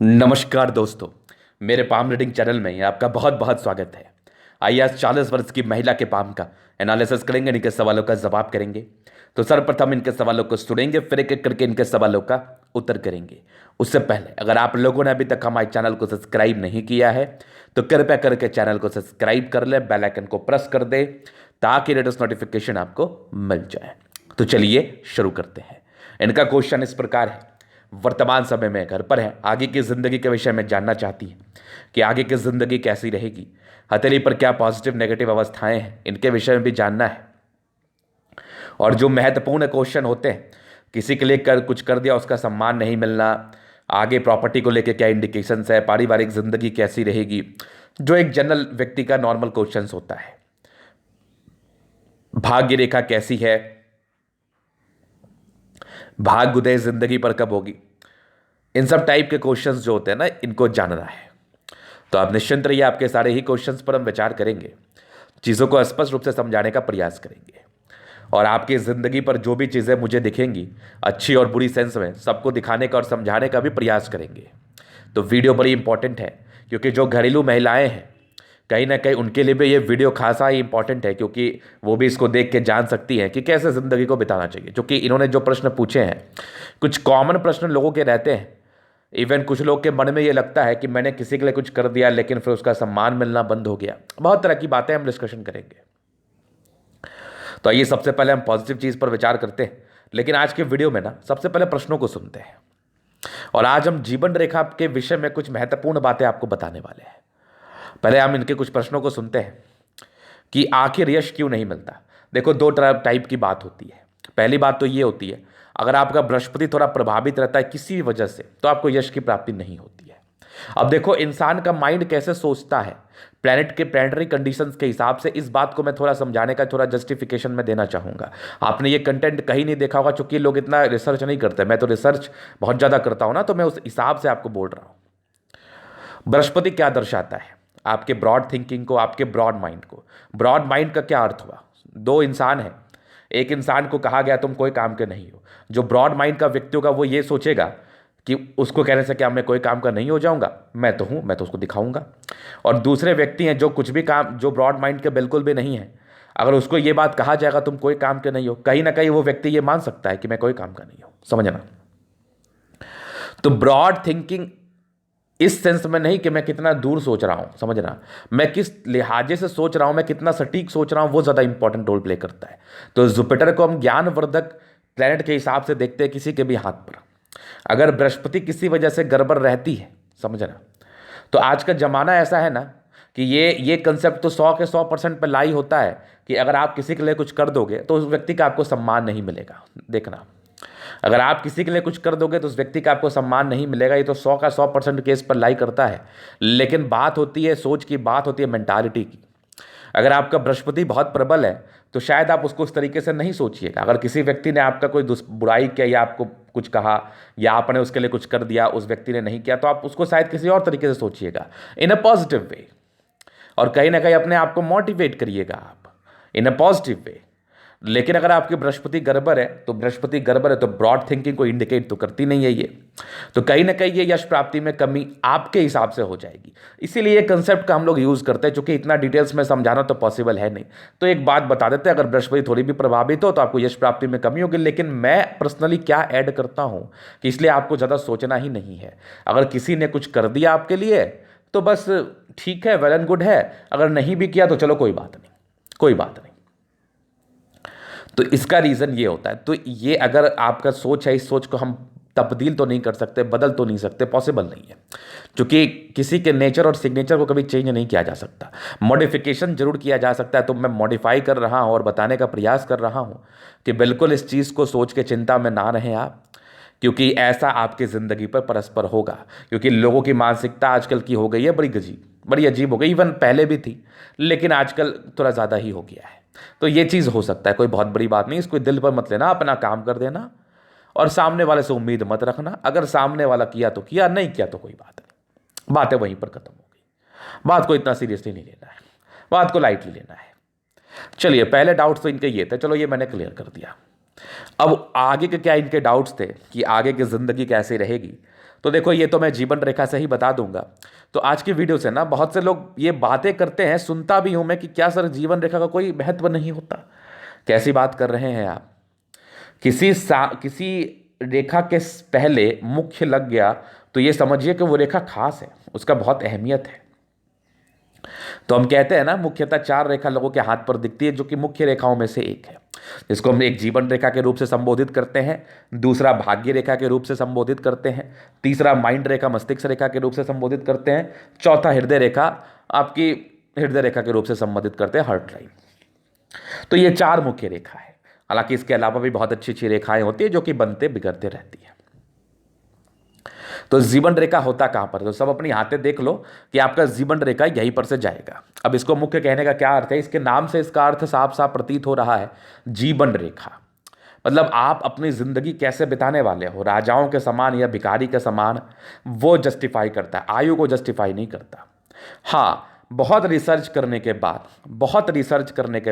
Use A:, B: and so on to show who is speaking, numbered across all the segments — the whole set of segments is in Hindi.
A: नमस्कार दोस्तों। मेरे पाम रीडिंग चैनल में आपका बहुत बहुत स्वागत है। आइए आज 40 वर्ष की महिला के पाम का एनालिसिस करेंगे, इनके सवालों का जवाब करेंगे। तो सर्वप्रथम इनके सवालों को सुनेंगे, फिर एक एक करके इनके सवालों का उत्तर करेंगे। उससे पहले अगर आप लोगों ने अभी तक हमारे चैनल को सब्सक्राइब नहीं किया है तो कृपया करके चैनल को सब्सक्राइब कर ले, बेल आइकन को प्रेस कर दे ताकि लेटेस्ट नोटिफिकेशन आपको मिल जाए। तो चलिए शुरू करते हैं। इनका क्वेश्चन इस प्रकार है, वर्तमान समय में घर पर है, आगे की जिंदगी के विषय में जानना चाहती है कि आगे की जिंदगी कैसी रहेगी, हथेली पर क्या पॉजिटिव नेगेटिव अवस्थाएं हैं, इनके विषय में भी जानना है। और जो महत्वपूर्ण क्वेश्चन होते हैं, किसी के लिए कुछ कर दिया उसका सम्मान नहीं मिलना, आगे प्रॉपर्टी को लेकर क्या इंडिकेशंस है, पारिवारिक जिंदगी कैसी रहेगी, जो एक जनरल व्यक्ति का नॉर्मल क्वेश्चन होता है। भाग्य रेखा कैसी है, भाग्य उदय जिंदगी पर कब होगी, इन सब टाइप के क्वेश्चंस जो होते हैं ना, इनको जानना है। तो आप निश्चिंत रहिए, आपके सारे ही क्वेश्चंस पर हम विचार करेंगे, चीज़ों को स्पष्ट रूप से समझाने का प्रयास करेंगे। और आपकी ज़िंदगी पर जो भी चीज़ें मुझे दिखेंगी अच्छी और बुरी सेंस में, सबको दिखाने का और समझाने का भी प्रयास करेंगे। तो वीडियो बड़ी इंपॉर्टेंट है, क्योंकि जो घरेलू महिलाएं हैं कहीं ना कहीं उनके लिए भी ये वीडियो खासा ही इंपॉर्टेंट है, क्योंकि वो भी इसको देख के जान सकती हैं कि कैसे ज़िंदगी को बिताना चाहिए। क्योंकि इन्होंने जो प्रश्न पूछे हैं, कुछ कॉमन प्रश्न लोगों के रहते हैं। इवन कुछ लोग के मन में ये लगता है कि मैंने किसी के लिए कुछ कर दिया लेकिन फिर उसका सम्मान मिलना बंद हो गया। बहुत तरह की बातें हम डिस्कशन करेंगे। तो आइए सबसे पहले हम पॉजिटिव चीज़ पर विचार करते हैं। लेकिन आज के वीडियो में ना सबसे पहले प्रश्नों को सुनते हैं। और आज हम जीवन रेखा के विषय में कुछ महत्वपूर्ण बातें आपको बताने वाले हैं। पहले हम इनके कुछ प्रश्नों को सुनते हैं कि आखिर यश क्यों नहीं मिलता। देखो, दो टाइप की बात होती है। पहली बात तो ये होती है, अगर आपका बृहस्पति थोड़ा प्रभावित रहता है किसी वजह से तो आपको यश की प्राप्ति नहीं होती है। अब देखो, इंसान का माइंड कैसे सोचता है, प्लैनेट के प्लैनेटरी कंडीशंस के हिसाब से, इस बात को मैं थोड़ा समझाने का थोड़ा जस्टिफिकेशन में देना चाहूँगा। आपने ये कंटेंट कहीं नहीं देखा होगा, चूंकि लोग इतना रिसर्च नहीं करते। मैं तो रिसर्च बहुत ज़्यादा करता हूँ ना, तो मैं उस हिसाब से आपको बोल रहा हूँ। बृहस्पति क्या दर्शाता है, आपके ब्रॉड थिंकिंग को, आपके ब्रॉड माइंड को। ब्रॉड माइंड का क्या अर्थ हुआ, दो इंसान है, एक इंसान को कहा गया तुम कोई काम के नहीं हो। जो ब्रॉड माइंड का व्यक्ति होगा वो ये सोचेगा कि उसको कहने से क्या मैं कोई काम का नहीं हो जाऊंगा, मैं तो हूं, मैं तो उसको दिखाऊंगा। और दूसरे व्यक्ति हैं जो कुछ भी काम, जो ब्रॉड माइंड के बिल्कुल भी नहीं है, अगर उसको ये बात कहा जाएगा तुम कोई काम के नहीं हो, कहीं ना कहीं वो व्यक्ति ये मान सकता है कि मैं कोई काम का नहीं हूं। समझना। तो ब्रॉड थिंकिंग इस सेंस में नहीं कि मैं कितना दूर सोच रहा हूं, समझना, मैं किस लिहाजे से सोच रहा हूं, मैं कितना सटीक सोच रहा हूं, वो ज्यादा इंपॉर्टेंट रोल प्ले करता है। तो जुपिटर को हम ज्ञानवर्धक प्लेनेट के हिसाब से देखते हैं किसी के भी हाथ पर। अगर बृहस्पति किसी वजह से गड़बड़ रहती है, समझना, तो आज का जमाना ऐसा है ना कि ये कंसेप्ट तो 100% पर लाई होता है कि अगर आप किसी के लिए कुछ कर दोगे तो उस व्यक्ति का आपको सम्मान नहीं मिलेगा। देखना, अगर आप किसी के लिए कुछ कर दोगे तो उस व्यक्ति का आपको सम्मान नहीं मिलेगा। ये तो 100% केस पर लाई करता है। लेकिन बात होती है सोच की, बात होती है मेंटालिटी की। अगर आपका बृहस्पति बहुत प्रबल है तो शायद आप उसको उस तरीके से नहीं सोचिएगा। अगर किसी व्यक्ति ने आपका कोई बुराई किया या आपको कुछ कहा या आपने उसके लिए कुछ कर दिया, उस व्यक्ति ने नहीं किया, तो आप उसको शायद किसी और तरीके से सोचिएगा, इन अ पॉजिटिव वे। और कहीं ना कहीं अपने आप को मोटिवेट करिएगा आप इन अ पॉजिटिव वे। लेकिन अगर आपकी बृहस्पति गड़बड़ है तो बृहस्पति गड़बड़ है तो ब्रॉड थिंकिंग को इंडिकेट तो करती नहीं है ये। तो कहीं ना कहीं ये यश प्राप्ति में कमी आपके हिसाब से हो जाएगी। इसीलिए ये कंसेप्ट का हम लोग यूज करते हैं, क्योंकि इतना डिटेल्स में समझाना तो पॉसिबल है नहीं। तो एक बात बता देते हैं, अगर बृहस्पति थोड़ी भी प्रभावित हो तो आपको यश प्राप्ति में कमी होगी। लेकिन मैं पर्सनली क्या ऐड करता हूं कि इसलिए आपको ज़्यादा सोचना ही नहीं है। अगर किसी ने कुछ कर दिया आपके लिए तो बस ठीक है, वेल एंड गुड है। अगर नहीं भी किया तो चलो कोई बात नहीं, कोई बात नहीं। तो इसका रीज़न ये होता है। तो ये अगर आपका सोच है, इस सोच को हम तब्दील तो नहीं कर सकते, बदल तो नहीं सकते, पॉसिबल नहीं है, क्योंकि किसी के नेचर और सिग्नेचर को कभी चेंज नहीं किया जा सकता। मॉडिफिकेशन जरूर किया जा सकता है। तो मैं मॉडिफाई कर रहा हूँ और बताने का प्रयास कर रहा हूँ कि बिल्कुल इस चीज़ को सोच के चिंता में ना रहें आप, क्योंकि ऐसा आपकी ज़िंदगी पर परस्पर होगा। क्योंकि लोगों की मानसिकता आजकल की हो गई है बड़ी अजीब हो गई। इवन पहले भी थी, लेकिन आजकल थोड़ा ज़्यादा ही हो गया है। तो ये चीज़ हो सकता है, कोई बहुत बड़ी बात नहीं, इसको दिल पर मत लेना, अपना काम कर देना और सामने वाले से उम्मीद मत रखना। अगर सामने वाला किया तो किया, नहीं किया तो कोई बात नहीं, बातें वहीं पर खत्म हो गई। बात को इतना सीरियसली नहीं लेना है, बात को लाइटली लेना है। चलिए, पहले डाउट्स तो इनके ये थे, चलो ये मैंने क्लियर कर दिया। अब आगे के क्या इनके डाउट्स थे कि आगे की ज़िंदगी कैसे रहेगी, तो देखो ये तो मैं जीवन रेखा से ही बता दूंगा। तो आज की वीडियो से ना बहुत से लोग ये बातें करते हैं, सुनता भी हूं मैं, कि क्या सर जीवन रेखा का कोई महत्व नहीं होता। कैसी बात कर रहे हैं आप? किसी रेखा के पहले मुख्य लग गया तो ये समझिए कि वो रेखा खास है, उसका बहुत अहमियत है। तो हम कहते हैं ना, मुख्यतः 4 रेखा लोगों के हाथ पर दिखती है, जो कि मुख्य रेखाओं में से एक है, जिसको हम एक जीवन रेखा के रूप से संबोधित करते हैं, दूसरा भाग्य रेखा के रूप से संबोधित करते हैं, तीसरा माइंड रेखा मस्तिष्क रेखा के रूप से संबोधित करते हैं, चौथा हृदय रेखा आपकी हृदय रेखा के रूप से संबोधित करते हैं, हार्ट लाइन। तो ये 4 मुख्य रेखा है। हालांकि इसके अलावा भी बहुत अच्छी अच्छी रेखाएं होती है जो कि बनते बिगड़ते रहती है। तो जीवन रेखा होता कहां पर? तो सब अपनी हाथें देख लो कि आपका जीवन रेखा यहीं पर से जाएगा। अब इसको मुख्य कहने का क्या अर्थ है? इसके नाम से इसका अर्थ साफ साफ प्रतीत हो रहा है, जीवन रेखा। मतलब आप अपनी जिंदगी कैसे बिताने वाले हो, राजाओं के समान या भिखारी के समान, वो जस्टिफाई करता है, आयु को जस्टिफाई नहीं करता। हाँ, बहुत रिसर्च करने के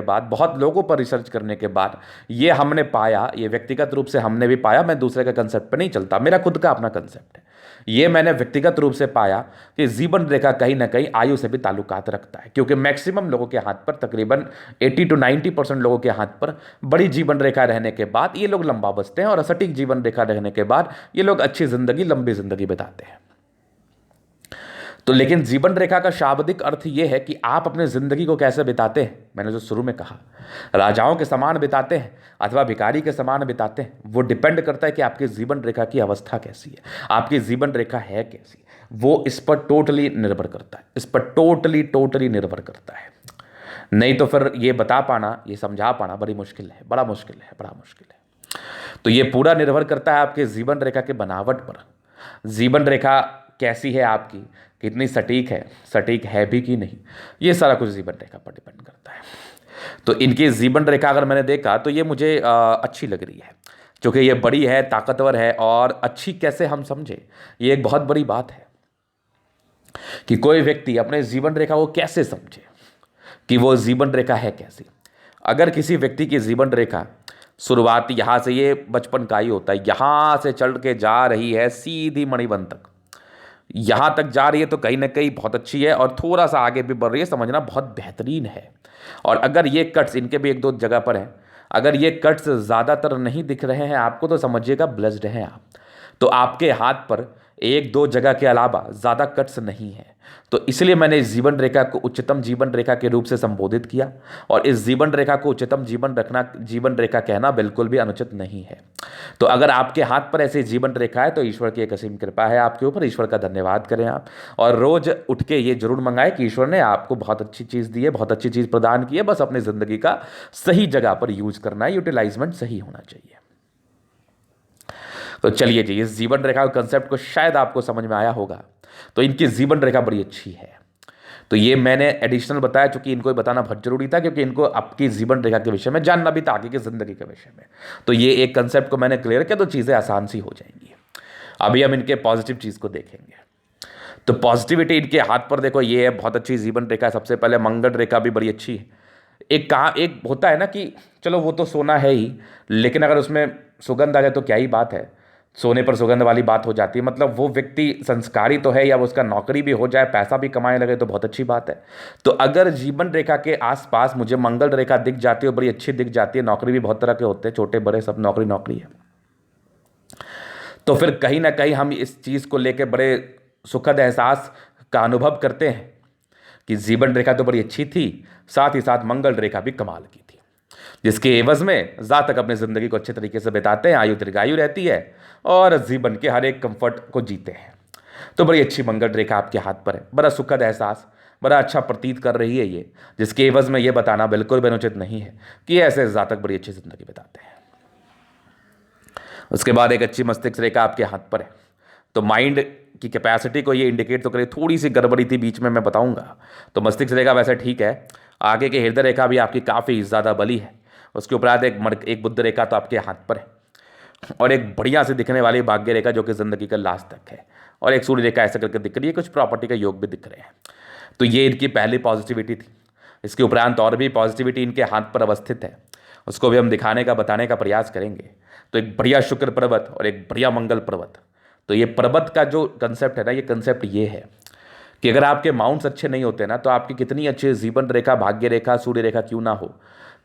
A: बाद, बहुत लोगों पर रिसर्च करने के बाद ये हमने पाया, ये व्यक्तिगत रूप से हमने भी पाया, मैं दूसरे के कंसेप्ट पे नहीं चलता, मेरा खुद का अपना कंसेप्ट है, ये मैंने व्यक्तिगत रूप से पाया कि जीवन रेखा कहीं ना कहीं आयु से भी ताल्लुकात रखता है। क्योंकि मैक्सिमम लोगों के हाथ पर, तकरीबन 80 to 90% लोगों के हाथ पर बड़ी जीवन रेखा रहने के बाद ये लोग लंबा बचते हैं, और सटीक जीवन रेखा रहने के बाद ये लोग अच्छी जिंदगी, लंबी जिंदगी बिताते हैं। तो लेकिन जीवन रेखा का शाब्दिक अर्थ यह है कि आप अपनी जिंदगी को कैसे बिताते हैं। मैंने जो शुरू में कहा, राजाओं के समान बिताते हैं अथवा भिखारी के समान बिताते हैं, वो डिपेंड करता है कि आपकी जीवन रेखा की अवस्था कैसी है, आपकी जीवन रेखा है कैसी, वो इस पर टोटली निर्भर करता है, इस पर टोटली निर्भर करता है। नहीं तो फिर ये बता पाना, ये समझा पाना बड़ी मुश्किल है, बड़ा मुश्किल है। तो ये पूरा निर्भर करता है आपके जीवन रेखा के बनावट पर। जीवन रेखा कैसी है आपकी, कितनी सटीक है भी कि नहीं, ये सारा कुछ जीवन रेखा पर डिपेंड करता है। तो इनकी जीवन रेखा अगर मैंने देखा तो ये मुझे अच्छी लग रही है, क्योंकि ये बड़ी है, ताकतवर है, और अच्छी कैसे हम समझे, ये एक बहुत बड़ी बात है कि कोई व्यक्ति अपने जीवन रेखा को कैसे समझे कि वो जीवन रेखा है कैसी। अगर किसी व्यक्ति की जीवन रेखा शुरुआती यहाँ से, ये बचपन का ही होता है, यहाँ से चढ़ के जा रही है सीधी मणिबंध तक, यहाँ तक जा रही है, तो कहीं ना कहीं बहुत अच्छी है, और थोड़ा सा आगे भी बढ़ रही है, समझना बहुत बेहतरीन है। और अगर ये कट्स, इनके भी 1-2 जगह पर हैं, अगर ये कट्स ज़्यादातर नहीं दिख रहे हैं आपको, तो समझिएगा ब्लेस्ड हैं आप। तो आपके हाथ पर 1-2 जगह के अलावा ज़्यादा कट्स नहीं है। तो इसलिए मैंने इस जीवन रेखा को उच्चतम जीवन रेखा के रूप से संबोधित किया, और इस जीवन रेखा को उच्चतम जीवन रेखा कहना बिल्कुल भी अनुचित नहीं है। तो अगर आपके हाथ पर ऐसी जीवन रेखा है तो ईश्वर की एक असीम कृपा है आपके ऊपर, ईश्वर का धन्यवाद करें आप। और रोज उठ के ये जरूर मंगाए कि ईश्वर ने आपको बहुत अच्छी चीज़ दी है, बहुत अच्छी चीज़ प्रदान की है, बस अपनी ज़िंदगी का सही जगह पर यूज करना है, यूटिलाइजमेंट सही होना चाहिए। तो चलिए जी, इस जीवन रेखा के कंसेप्ट को शायद आपको समझ में आया होगा। तो इनकी जीवन रेखा बड़ी अच्छी है। तो ये मैंने एडिशनल बताया, चूंकि इनको बताना बहुत जरूरी था, क्योंकि इनको आपकी जीवन रेखा के विषय में जानना भी था, आगे की जिंदगी के विषय में। तो ये एक कंसेप्ट को मैंने क्लियर किया, तो चीज़ें आसान सी हो जाएंगी। अभी हम इनके पॉजिटिव चीज़ को देखेंगे। तो पॉजिटिविटी इनके हाथ पर देखो, ये है बहुत अच्छी जीवन रेखा। सबसे पहले मंगल रेखा भी बड़ी अच्छी है। एक होता है ना कि चलो वो तो सोना है ही, लेकिन अगर उसमें सुगंध आ जाए तो क्या ही बात है, सोने पर सुगंध वाली बात हो जाती है। मतलब वो व्यक्ति संस्कारी तो है, या वो उसका नौकरी भी हो जाए, पैसा भी कमाने लगे, तो बहुत अच्छी बात है। तो अगर जीवन रेखा के आसपास मुझे मंगल रेखा दिख जाती है, बड़ी अच्छी दिख जाती है, नौकरी भी बहुत तरह के होते हैं, छोटे बड़े सब नौकरी है, तो फिर कहीं ना कहीं हम इस चीज़ को लेकर बड़े सुखद एहसास का अनुभव करते हैं कि जीवन रेखा तो बड़ी अच्छी थी, साथ ही साथ मंगल रेखा भी कमाल की थी, जिसके एवज में जातक अपनी ज़िंदगी को अच्छे तरीके से बिताते हैं, आयु दीर्घायु रहती है, और जीवन के हर एक कंफर्ट को जीते हैं। तो बड़ी अच्छी मंगल रेखा आपके हाथ पर है, बड़ा सुखद एहसास, बड़ा अच्छा प्रतीत कर रही है ये, जिसके एवज में ये बताना बिल्कुल भी अनुचित नहीं है कि ऐसे जातक बड़ी अच्छी ज़िंदगी बिताते हैं। उसके बाद एक अच्छी मस्तिष्क रेखा आपके हाथ पर है। तो माइंड की कैपेसिटी को ये इंडिकेट तो करे, थोड़ी सी गड़बड़ी थी बीच में, मैं बताऊंगा। तो मस्तिष्क रेखा वैसे ठीक है, आगे की हृदय रेखा भी आपकी काफ़ी ज़्यादा बली है। उसके उपरांत एक बुद्ध रेखा तो आपके हाथ पर है, और एक बढ़िया से दिखने वाली भाग्य रेखा जो कि ज़िंदगी का लास्ट तक है, और एक सूर्य रेखा ऐसे करके दिख रही है, कुछ प्रॉपर्टी का योग भी दिख रहे हैं। तो ये इनकी पहली पॉजिटिविटी थी। इसके उपरांत और भी पॉजिटिविटी इनके हाथ पर अवस्थित है, उसको भी हम दिखाने का बताने का प्रयास करेंगे। तो एक बढ़िया शुक्र पर्वत और एक बढ़िया मंगल पर्वत, तो ये पर्वत का जो कंसेप्ट है ना, ये कंसेप्ट ये है कि अगर आपके माउंट्स अच्छे नहीं होते ना, तो आपकी कितनी अच्छी जीवन रेखा, भाग्य रेखा, सूर्य रेखा क्यों ना हो,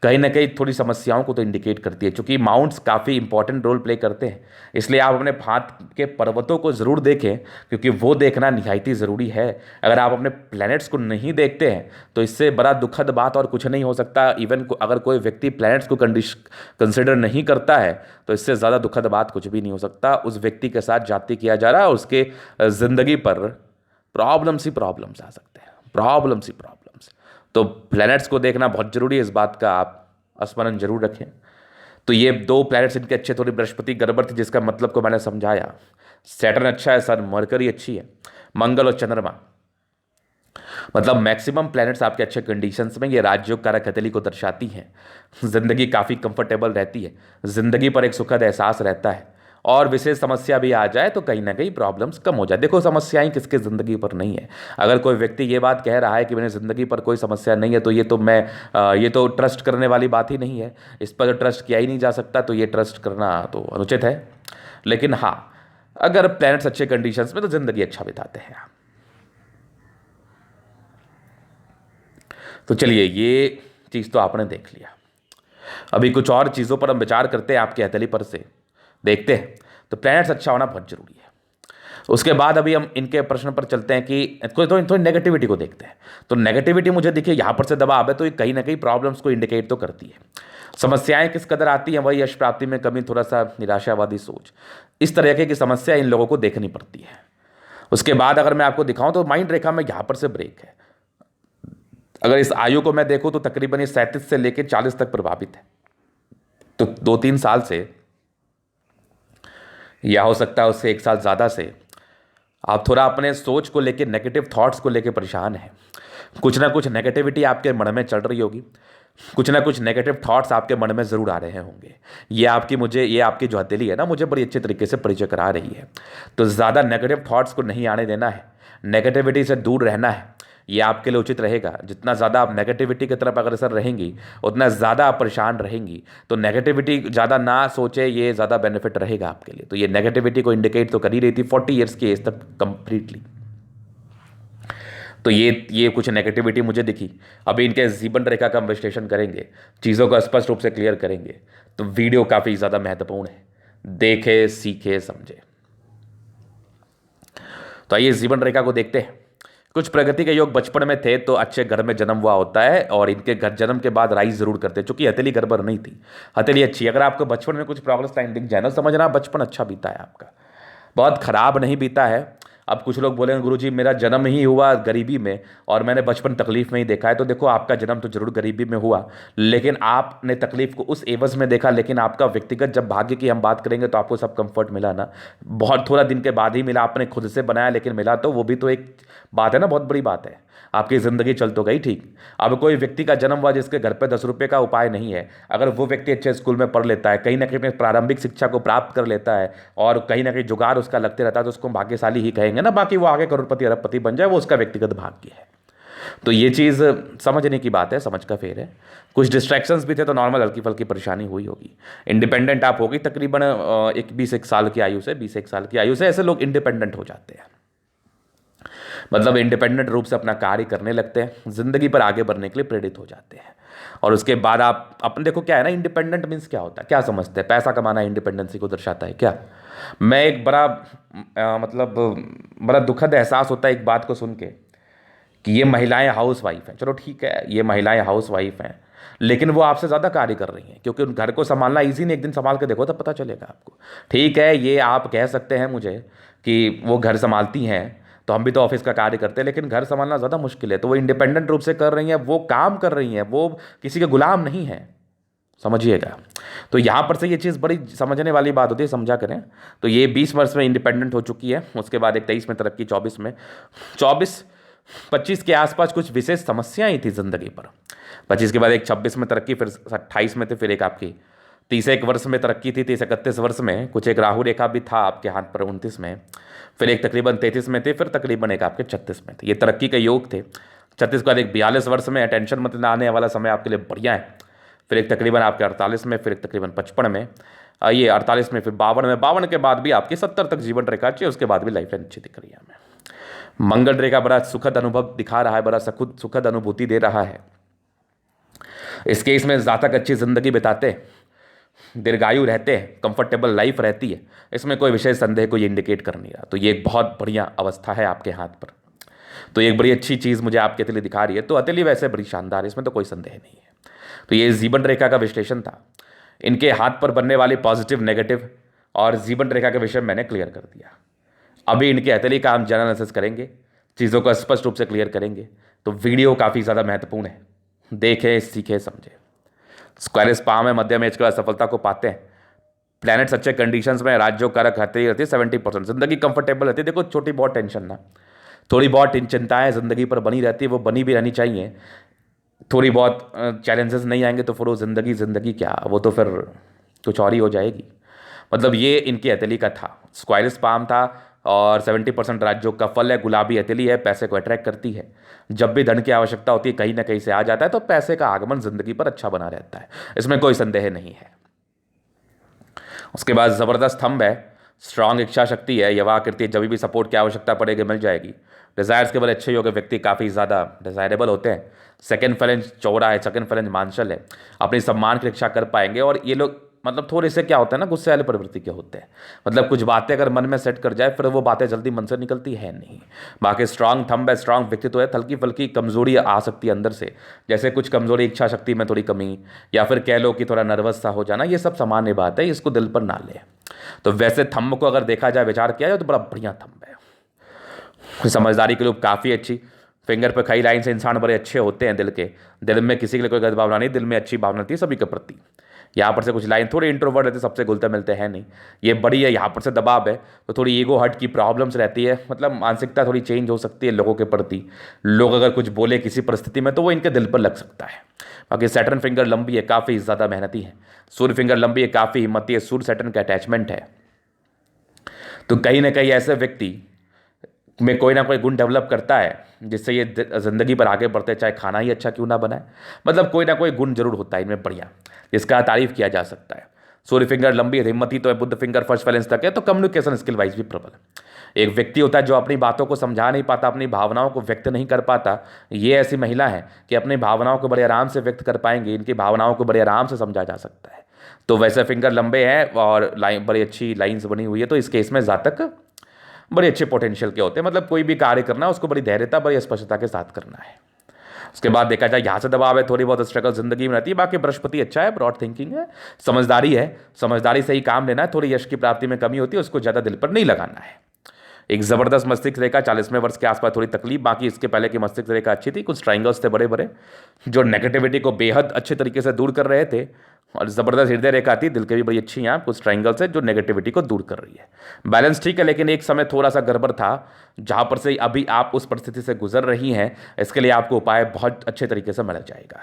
A: कहीं ना कहीं थोड़ी समस्याओं को तो इंडिकेट करती है, क्योंकि माउंट्स काफ़ी इंपॉर्टेंट रोल प्ले करते हैं। इसलिए आप अपने हाथ के पर्वतों को ज़रूर देखें, क्योंकि वो देखना निहायती ज़रूरी है। अगर आप अपने प्लैनेट्स को नहीं देखते हैं तो इससे बड़ा दुखद बात और कुछ नहीं हो सकता। इवन अगर कोई व्यक्ति प्लैनेट्स को कंसिडर नहीं करता है तो इससे ज़्यादा दुखद बात कुछ भी नहीं हो सकता। उस व्यक्ति के साथ जाति किया जा रहा है, उसके ज़िंदगी पर प्रॉब्लम्स ही प्रॉब्लम्स आ सकते हैं, प्रॉब्लम्स ही प्रॉब्लम्स। तो प्लैनेट्स को देखना बहुत जरूरी है, इस बात का आप स्मरण जरूर रखें। तो ये दो प्लैनेट्स इनके अच्छे, थोड़ी बृहस्पति गड़बड़ थी, जिसका मतलब को मैंने समझाया। सैटर्न अच्छा है, सन मरकरी अच्छी है, मंगल और चंद्रमा, मतलब मैक्सिमम प्लैनेट्स आपके अच्छे कंडीशंस में। ये राजयोग कारक हथेली को दर्शाती हैं। जिंदगी काफ़ी कंफर्टेबल रहती है, जिंदगी पर एक सुखद एहसास रहता है, और विशेष समस्या भी आ जाए तो कहीं ना कहीं प्रॉब्लम्स कम हो जाए। देखो समस्याएं किसके ज़िंदगी पर नहीं है। अगर कोई व्यक्ति ये बात कह रहा है कि मेरी ज़िंदगी पर कोई समस्या नहीं है, तो ये तो ट्रस्ट करने वाली बात ही नहीं है। इस पर ट्रस्ट किया ही नहीं जा सकता, तो ये ट्रस्ट करना तो अनुचित है। लेकिन हाँ, अगर प्लैनेट्स अच्छे कंडीशंस में तो ज़िंदगी अच्छा बिताते हैं। तो चलिए, ये चीज़ तो आपने देख लिया। अभी कुछ और चीज़ों पर हम विचार करते हैं, आपके हथेली पर से देखते हैं। तो प्लैनेट्स अच्छा होना बहुत जरूरी है। उसके बाद अभी हम इनके प्रश्न पर चलते हैं कि तो नेगेटिविटी को देखते हैं। तो नेगेटिविटी मुझे दिखे यहाँ पर से दबाव है, तो ये कहीं ना कहीं प्रॉब्लम्स को इंडिकेट तो करती है। समस्याएं किस कदर आती हैं, वही यश प्राप्ति में कमी, थोड़ा सा निराशावादी सोच, इस तरह की समस्या इन लोगों को देखनी पड़ती है। उसके बाद अगर मैं आपको दिखाऊं तो माइंड रेखा में यहाँ पर से ब्रेक है। अगर इस आयु को मैं देखूं तो तकरीबन ये 37 से लेकर 40 तक प्रभावित है। तो 2-3 साल से, या हो सकता है उससे 1 साल ज़्यादा से, आप थोड़ा अपने सोच को लेकर, नेगेटिव थॉट्स को लेकर परेशान हैं। कुछ ना कुछ नेगेटिविटी आपके मन में चल रही होगी, कुछ ना कुछ नेगेटिव थॉट्स आपके मन में ज़रूर आ रहे होंगे। ये आपकी जो हथेली है ना, मुझे बड़ी अच्छे तरीके से परिचय करा रही है। तो ज़्यादा नेगेटिव थॉट्स को नहीं आने देना है, नेगेटिविटी से दूर रहना है। ये आपके लिए उचित रहेगा। जितना ज़्यादा आप नेगेटिविटी की तरफ अग्रसर रहेंगी, उतना ज़्यादा आप परेशान रहेंगी। तो नेगेटिविटी ज़्यादा ना सोचे, ये ज़्यादा बेनिफिट रहेगा आपके लिए। तो ये नेगेटिविटी को इंडिकेट तो कर ही रही थी 40 ईयर्स की एज तक कंप्लीटली। तो ये कुछ नेगेटिविटी मुझे दिखी। अभी इनके जीवन रेखा का हम विश्लेषण करेंगे, चीज़ों को स्पष्ट रूप से क्लियर करेंगे। तो वीडियो काफ़ी ज़्यादा महत्वपूर्ण है, देखे, सीखे, समझे। तो आइए जीवन रेखा को देखते हैं। कुछ प्रगति के योग बचपन में थे तो अच्छे घर में जन्म हुआ होता है, और इनके घर जन्म के बाद राइज जरूर करते हैं, चूंकि हथेली गड़बड़ नहीं थी, हथेली अच्छी। अगर आपको बचपन में कुछ प्रोग्रेस लाइन दिख जाए ना, समझना बचपन अच्छा बीता है आपका, बहुत खराब नहीं बीता है। अब कुछ लोग बोलेंगे गुरुजी मेरा जन्म ही हुआ गरीबी में और मैंने बचपन तकलीफ में ही देखा है। तो देखो, आपका जन्म तो जरूर गरीबी में हुआ, लेकिन आपने तकलीफ को उस एवज में देखा। लेकिन आपका व्यक्तिगत जब भाग्य की हम बात करेंगे तो आपको सब कंफर्ट मिला ना, बहुत थोड़ा दिन के बाद ही मिला। आपने खुद से बनाया लेकिन मिला, तो वो भी तो एक बात है ना, बहुत बड़ी बात है। आपकी ज़िंदगी चल तो गई ठीक। अब कोई व्यक्ति का जन्म हुआ जिसके घर पे 10 रुपये का उपाय नहीं है, अगर वो व्यक्ति अच्छे स्कूल में पढ़ लेता है, कहीं ना कहीं प्रारंभिक शिक्षा को प्राप्त कर लेता है, और कहीं ना कहीं जुगाड़ उसका लगते रहता है, तो उसको भाग्यशाली ही कहेंगे ना। बाकी वो आगे करोड़पति अरबपति बन जाए, वो उसका व्यक्तिगत भाग्य है। तो ये चीज़ समझने की बात है, समझ का फेर है। कुछ डिस्ट्रैक्शंस भी थे तो नॉर्मल हल्की फल्की परेशानी हुई होगी। इंडिपेंडेंट आप होगी तकरीबन 21 साल की आयु से, 21 साल की आयु से ऐसे लोग इंडिपेंडेंट हो जाते हैं, मतलब इंडिपेंडेंट रूप से अपना कार्य करने लगते हैं, जिंदगी पर आगे बढ़ने के लिए प्रेरित हो जाते हैं। और उसके बाद आप अपन देखो क्या है ना, इंडिपेंडेंट मीन्स क्या होता है, क्या समझते हैं? पैसा कमाना इंडिपेंडेंसी को दर्शाता है क्या? मैं एक मतलब बड़ा दुखद एहसास होता है एक बात को सुन के कि ये महिलाएं हाउस वाइफ हैं। चलो ठीक है, ये महिलाएं हाउस वाइफ हैं, लेकिन वो आपसे ज़्यादा कार्य कर रही हैं, क्योंकि उन घर को संभालना ईजी नहीं। एक दिन संभाल के देखो तब पता चलेगा आपको। ठीक है, ये आप कह सकते हैं मुझे कि वो घर संभालती हैं, तो हम भी तो ऑफिस का कार्य करते हैं, लेकिन घर संभालना ज़्यादा मुश्किल है। तो वो इंडिपेंडेंट रूप से कर रही हैं, वो काम कर रही हैं, वो किसी के गुलाम नहीं है, समझिएगा। तो यहाँ पर से ये चीज़ बड़ी समझने वाली बात होती है, समझा करें। तो ये 20 वर्ष में इंडिपेंडेंट हो चुकी है, उसके बाद एक 23 में तरक्की, 25 के आसपास कुछ विशेष समस्याएं थी जिंदगी पर। 25 के बाद एक 26 में तरक्की, फिर 28 में थे, फिर एक आपकी 31 वर्ष में तरक्की थी, 31 वर्ष में कुछ एक राहु रेखा भी था आपके हाथ पर 29 में, फिर एक तकरीबन 33 में थे, फिर तकरीबन एक आपके 36 में थे। ये तरक्की के योग थे। 36 के बाद एक 42 वर्ष में, टेंशन मत ना आने वाला समय आपके लिए बढ़िया है। फिर एक तकरीबन आपके 48 में, फिर एक तकरीबन 55 में, ये 48 में, फिर 52 में, 52 के बाद भी आपकी 70 तक जीवन रेखा अच्छी है, उसके बाद भी लाइफ लाइन अच्छी दिख रही है हमें। मंगल रेखा बड़ा सुखद अनुभव दिखा रहा है, बड़ा सुखद अनुभूति दे रहा है। इस केस में जातक अच्छी जिंदगी बिताते हैं, दीर्घायु रहते हैं, कंफर्टेबल लाइफ रहती है, इसमें कोई विशेष संदेह को ये इंडिकेट कर नहीं रहा। तो ये एक बहुत बढ़िया अवस्था है आपके हाथ पर, तो ये एक बड़ी अच्छी चीज़ मुझे आपके लिए दिखा रही है। तो अतुल्य वैसे बड़ी शानदार है, इसमें तो कोई संदेह नहीं है। तो ये जीवन रेखा का विश्लेषण था। इनके हाथ पर बनने वाली पॉजिटिव, नेगेटिव और जीवन रेखा के विषय मैंने क्लियर कर दिया। अभी इनके अतुल्य का हम जनरल एनालिसिस करेंगे, चीज़ों को स्पष्ट रूप से क्लियर करेंगे। तो वीडियो काफ़ी ज़्यादा महत्वपूर्ण है, देखें, सीखें, समझें। स्क्वायर स्पाम में मध्यम एज के बाद सफलता को पाते हैं, प्लैनेट्स अच्छे कंडीशंस में, राज्यों कारक रहती है 70%, जिंदगी कंफर्टेबल रहती है। देखो छोटी बहुत टेंशन ना, थोड़ी बहुत चिंताएं जिंदगी पर बनी रहती है, वो बनी भी रहनी चाहिए। थोड़ी बहुत चैलेंजेस नहीं आएंगे तो फिर वो जिंदगी क्या, वो तो फिर कुछ और ही हो जाएगी। मतलब ये इनकी अतली का था, स्क्वायर स्पाम था और 70% राज्यों का फल है, गुलाबी अतली है, पैसे को अट्रैक्ट करती है। जब भी धन की आवश्यकता होती है कहीं ना कहीं से आ जाता है, तो पैसे का आगमन जिंदगी पर अच्छा बना रहता है, इसमें कोई संदेह नहीं है। उसके बाद जबरदस्त थंब है, स्ट्रांग इच्छा शक्ति है, यवाकृति, जब भी सपोर्ट की आवश्यकता पड़ेगी मिल जाएगी। डिजायर्स के बड़े अच्छे योग्य व्यक्ति काफ़ी ज़्यादा डिजायरेबल होते हैं। सेकंड फ्लेंज चौड़ा है, सेकंड फ्लेंज मांसल है, अपनी सम्मान की रक्षा कर पाएंगे। और ये लोग मतलब थोड़े से क्या होता है ना, गुस्से वाले प्रवृत्ति के होते हैं। मतलब कुछ बातें अगर मन में सेट कर जाए फिर वो बातें जल्दी मन से निकलती है नहीं। बाकी स्ट्रांग थंब है, स्ट्रांग व्यक्तित्व है, हल्की फल्की कमजोरी आ सकती है अंदर से, जैसे कुछ कमजोरी इच्छा शक्ति में थोड़ी कमी, या फिर कह लो कि थोड़ा नर्वस सा हो जाना, ये सब सामान्य बात है, इसको दिल पर ना ले। तो वैसे थंब को अगर देखा जाए, विचार किया जाए तो बड़ा बढ़िया थंब है। समझदारी के लिए काफ़ी अच्छी, फिंगर पे कई लाइन से इंसान बड़े अच्छे होते हैं, दिल में किसी के लिए कोई गलत भावना नहीं, दिल में अच्छी भावना थी सभी के प्रति। यहाँ पर से कुछ लाइन थोड़े इंट्रोवर्ट रहते, सबसे घुलते मिलते हैं नहीं, ये बड़ी है। यहाँ पर से दबाव है तो थोड़ी ईगो हर्ट की प्रॉब्लम्स रहती है, मतलब मानसिकता थोड़ी चेंज हो सकती है लोगों के प्रति। लोग अगर कुछ बोले किसी परिस्थिति में तो वो इनके दिल पर लग सकता है। बाकी सैटर्न फिंगर लंबी है, काफ़ी ज़्यादा मेहनती है। सूर्य फिंगर लंबी है, काफ़ी हिम्मती है, सूर्य सैटर्न का अटैचमेंट है। तो कहीं ना कहीं ऐसे व्यक्ति में कोई ना कोई गुण डेवलप करता है जिससे ये ज़िंदगी पर आगे बढ़ते, चाहे खाना ही अच्छा क्यों ना बनाए, मतलब कोई ना कोई गुण जरूर होता है इनमें बढ़िया, जिसका तारीफ किया जा सकता है। सूर्य फिंगर लंबी है, हिम्मती तो है, बुद्ध फिंगर फर्स्ट बैलेंस तक है, तो कम्युनिकेशन स्किल वाइज भी प्रबल है। एक व्यक्ति होता है जो अपनी बातों को समझा नहीं पाता, अपनी भावनाओं को व्यक्त नहीं कर पाता। ये ऐसी महिला है कि अपनी भावनाओं को बड़े आराम से व्यक्त कर पाएंगे, इनकी भावनाओं को बड़े आराम से समझा जा सकता है। तो वैसे फिंगर लंबे हैं और लाइन बड़ी अच्छी लाइन्स बनी हुई है, तो इस केस में जातक बड़े अच्छे पोटेंशियल के होते हैं। मतलब कोई भी कार्य करना है उसको बड़ी धैर्यता, बड़ी स्पष्टता के साथ करना है। उसके बाद देखा जाए यहाँ से दबाव है, थोड़ी बहुत स्ट्रगल जिंदगी में रहती है। बाकी बृहस्पति अच्छा है, ब्रॉड थिंकिंग है, समझदारी है, समझदारी से ही काम लेना है। थोड़ी यश की प्राप्ति में कमी होती है, उसको ज़्यादा दिल पर नहीं लगाना है। एक ज़बरदस्त मस्तिष्क रेखा, 40वें वर्ष के आसपास थोड़ी तकलीफ, बाकी इसके पहले की मस्तिष्क रेखा अच्छी थी। कुछ ट्राइंगल्स थे बड़े बड़े जो नेगेटिविटी को बेहद अच्छे तरीके से दूर कर रहे थे, और ज़बरदस्त हृदय रेखा थी, दिल के भी बड़ी अच्छी यहाँ कुछ ट्राइंगल्स है जो नेगेटिविटी को दूर कर रही है। बैलेंस ठीक है, लेकिन एक समय थोड़ा सा गड़बड़ था, जहाँ पर से अभी आप उस परिस्थिति से गुजर रही हैं। इसके लिए आपको उपाय बहुत अच्छे तरीके से मिल जाएगा।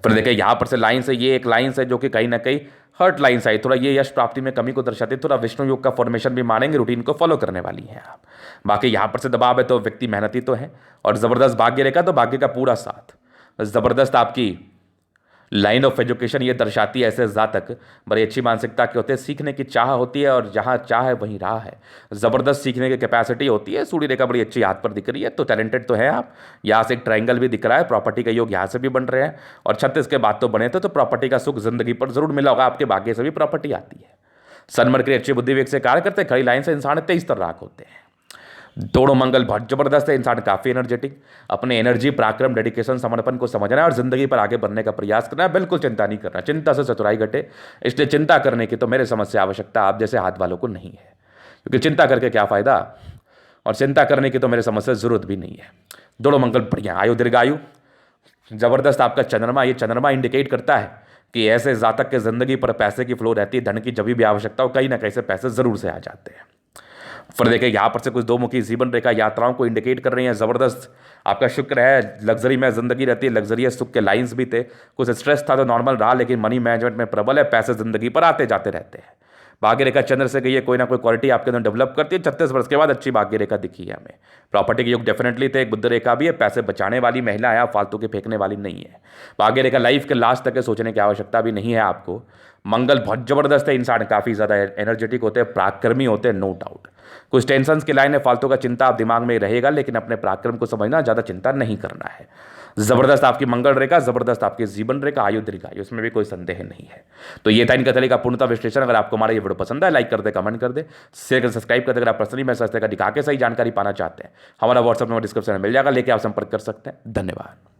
A: फिर देखिए यहाँ पर से लाइन से, ये एक लाइन से जो कि कहीं ना कहीं हर्ट लाइन से आई, थोड़ा ये यश प्राप्ति में कमी को दर्शाती है। थोड़ा विष्णु योग का फॉर्मेशन भी मानेंगे, रूटीन को फॉलो करने वाली हैं आप। बाकी यहाँ पर से दबाव है तो व्यक्ति मेहनती तो है, और ज़बरदस्त भाग्य रेखा, तो भाग्य का पूरा साथ, ज़बरदस्त आपकी लाइन ऑफ एजुकेशन ये दर्शाती है। ऐसे जातक बड़ी अच्छी मानसिकता के होते हैं, सीखने की चाह होती है, और जहाँ चाह है वहीं राह है। ज़बरदस्त सीखने की कैपेसिटी होती है। सूर्य रेखा बड़ी अच्छी हाथ पर दिख रही है, तो टैलेंटेड तो है आप। यहाँ से एक ट्रायंगल भी दिख रहा है, प्रॉपर्टी का योग यहाँ से भी बन रहे हैं, और 36 के बाद तो बने थे, तो प्रॉपर्टी का सुख जिंदगी पर जरूर मिला होगा। आपके भाग्य से भी प्रॉपर्टी आती है। सन मरकरी अच्छी बुद्धि विवेक से कार्य करते हैं। खड़ी लाइन से इंसान 23 तर्राक होते हैं। दोनों मंगल बहुत जबरदस्त है, इंसान काफ़ी एनर्जेटिक, अपने एनर्जी, पराक्रम, डेडिकेशन, समर्पण को समझना है और जिंदगी पर आगे बढ़ने का प्रयास करना है। बिल्कुल चिंता नहीं करना, चिंता से चतुराई घटे। इसलिए चिंता करने की तो मेरे समझ से आवश्यकता आप जैसे हाथ वालों को नहीं है, क्योंकि चिंता करके क्या फ़ायदा, और चिंता करने की तो मेरे समझ से ज़रूरत भी नहीं है। दोनों मंगल बढ़िया, आयु दीर्घायु जबरदस्त। आपका चंद्रमा, ये चंद्रमा इंडिकेट करता है कि ऐसे जातक के ज़िंदगी पर पैसे की फ्लो रहती है, धन की जब भी आवश्यकता हो कहीं ना कहीं से पैसे ज़रूर से आ जाते हैं। फिर देखिए यहाँ पर से कुछ दो मुखी जीवन रेखा यात्राओं को इंडिकेट कर रही है। ज़बरदस्त आपका शुक्र है, लग्जरी में जिंदगी रहती है, लग्जरियस सुख के लाइंस भी थे। कुछ स्ट्रेस था तो नॉर्मल रहा, लेकिन मनी मैनेजमेंट में प्रबल है, पैसे जिंदगी पर आते जाते रहते हैं। भाग्य रेखा चंद्र से गई है, कोई ना कोई क्वालिटी आपके अंदर डेवलप करती है। 36 वर्ष के बाद अच्छी भाग्य रेखा दिखी है हमें। प्रॉपर्टी के योग डेफिनेटली थे, एक बुद्ध रेखा भी है, पैसे बचाने वाली महिला है, आप फालतू के फेंकने वाली नहीं है। भाग्य रेखा लाइफ के लास्ट तक के सोचने की आवश्यकता भी नहीं है आपको। मंगल बहुत जबरदस्त है, इंसान काफी ज्यादा एनर्जेटिक होते हैं, पराक्रमी होते हैं, नो डाउट। कुछ टेंशन की लाइन है, फालतू का चिंता आप दिमाग में रहेगा, लेकिन अपने पराक्रम को समझना, ज्यादा चिंता नहीं करना है। जबरदस्त आपकी मंगल रेखा, जबरदस्त आपकी जीवन रेखा, आयु दीर्घायु, इसमें भी कोई संदेह नहीं है। तो ये था इनका तरीका पूर्णता विश्लेषण। अगर आपको हमारा ये वीडियो पसंद है, लाइक कर दे, कमेंट कर दे, शेयर कर, सब्सक्राइब कर दे। अगर आप पर्सनली मैसेज दिखा के सही जानकारी पाना चाहते हैं, हमारा व्हाट्सएप नंबर डिस्क्रिप्शन में मिल जाएगा, लेके आप संपर्क कर सकते हैं। धन्यवाद।